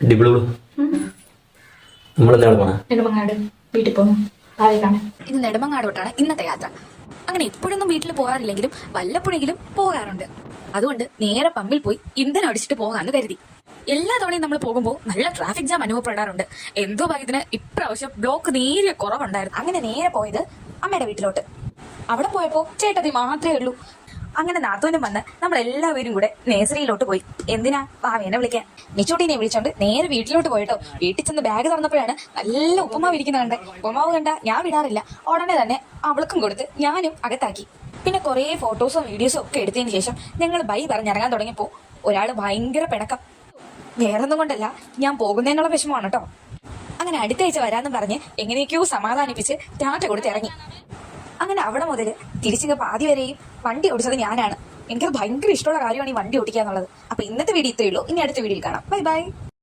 ഡിബിളു നമ്മളെന്താണ് പോണേ? നെടുമങ്ങാട് വീട്ടിൽ പോകുന്നു. താഴേക്കാണ്. ഇത് നെടുമങ്ങാടോട്ടാണ് ഇന്നത്തെ യാത്ര. അങ്ങനെ എപ്പോഴൊന്നും വീട്ടിൽ പോകാറില്ലെങ്കിലും വല്ലപ്പോഴെങ്കിലും പോകാറുണ്ട്. അതുകൊണ്ട് നേരെ പമ്പിൽ പോയി ഇന്ധനം അടിച്ചിട്ട് പോകാന്ന് കരുതി. എല്ലാ തവണയും നമ്മൾ പോകുമ്പോൾ നല്ല ട്രാഫിക് ജാം അനുഭവപ്പെടാറുണ്ട്. എന്തോ ഭാഗ്യത്തിന് ഇപ്രാവശ്യം ബ്ലോക്ക് നേരിയ കുറവുണ്ടായിരുന്നു. അങ്ങനെ നേരെ പോയത് അമ്മയുടെ വീട്ടിലോട്ട്. അവിടെ പോയപ്പോ ചേട്ടത്തി മാത്രമേ ഉള്ളൂ. അങ്ങനെ നാത്തൂനും വന്ന് നമ്മൾ എല്ലാവരും കൂടെ നേഴ്സറിയിലോട്ട് പോയി. എന്തിനാ? ഭാവേനെ വിളിക്കാൻ. നിച്ചോട്ടീനെ വിളിച്ചോണ്ട് നേരെ വീട്ടിലോട്ട് പോയിട്ടോ. വീട്ടിൽ ചെന്ന് ബാഗ് തുറന്നപ്പോഴാണ് നല്ല ഉപ്പുമാവ് ഇരിക്കുന്ന കണ്ടേ. ഉപ്പുമാവ് കണ്ട ഞാൻ വിടാറില്ല. ഉടനെ തന്നെ അവൾക്കും കൊടുത്ത് ഞാനും അകത്താക്കി. പിന്നെ കുറെ ഫോട്ടോസും വീഡിയോസും ഒക്കെ എടുത്തതിന് ശേഷം ഞങ്ങൾ ബൈ പറഞ്ഞിറങ്ങാൻ തുടങ്ങിയപ്പോ ഒരാള് ഭയങ്കര പിണക്കം. വേറൊന്നും കൊണ്ടല്ല, ഞാൻ പോകുന്നതിനുള്ള വിഷമമാണ് കേട്ടോ. അങ്ങനെ അടുത്ത ആഴ്ച വരാമെന്നും പറഞ്ഞ് എങ്ങനെയൊക്കെയോ സമാധാനിപ്പിച്ച് ടാറ്റ കൊടുത്ത് ഇറങ്ങി. അങ്ങനെ അവിടെ മുതൽ തിരിച്ചിങ്ങ് പാതി വരെയും വണ്ടി ഓടിച്ചത് ഞാനാണ്. എനിക്കത് ഭയങ്കര ഇഷ്ടമുള്ള കാര്യമാണ് ഈ വണ്ടി ഓടിക്കുക എന്നുള്ളത്. അപ്പൊ ഇന്നത്തെ വീഡിയോ ഇത്രയേ ഉള്ളൂ. ഇനി അടുത്ത വീഡിയോയിൽ കാണാം. Bye bye.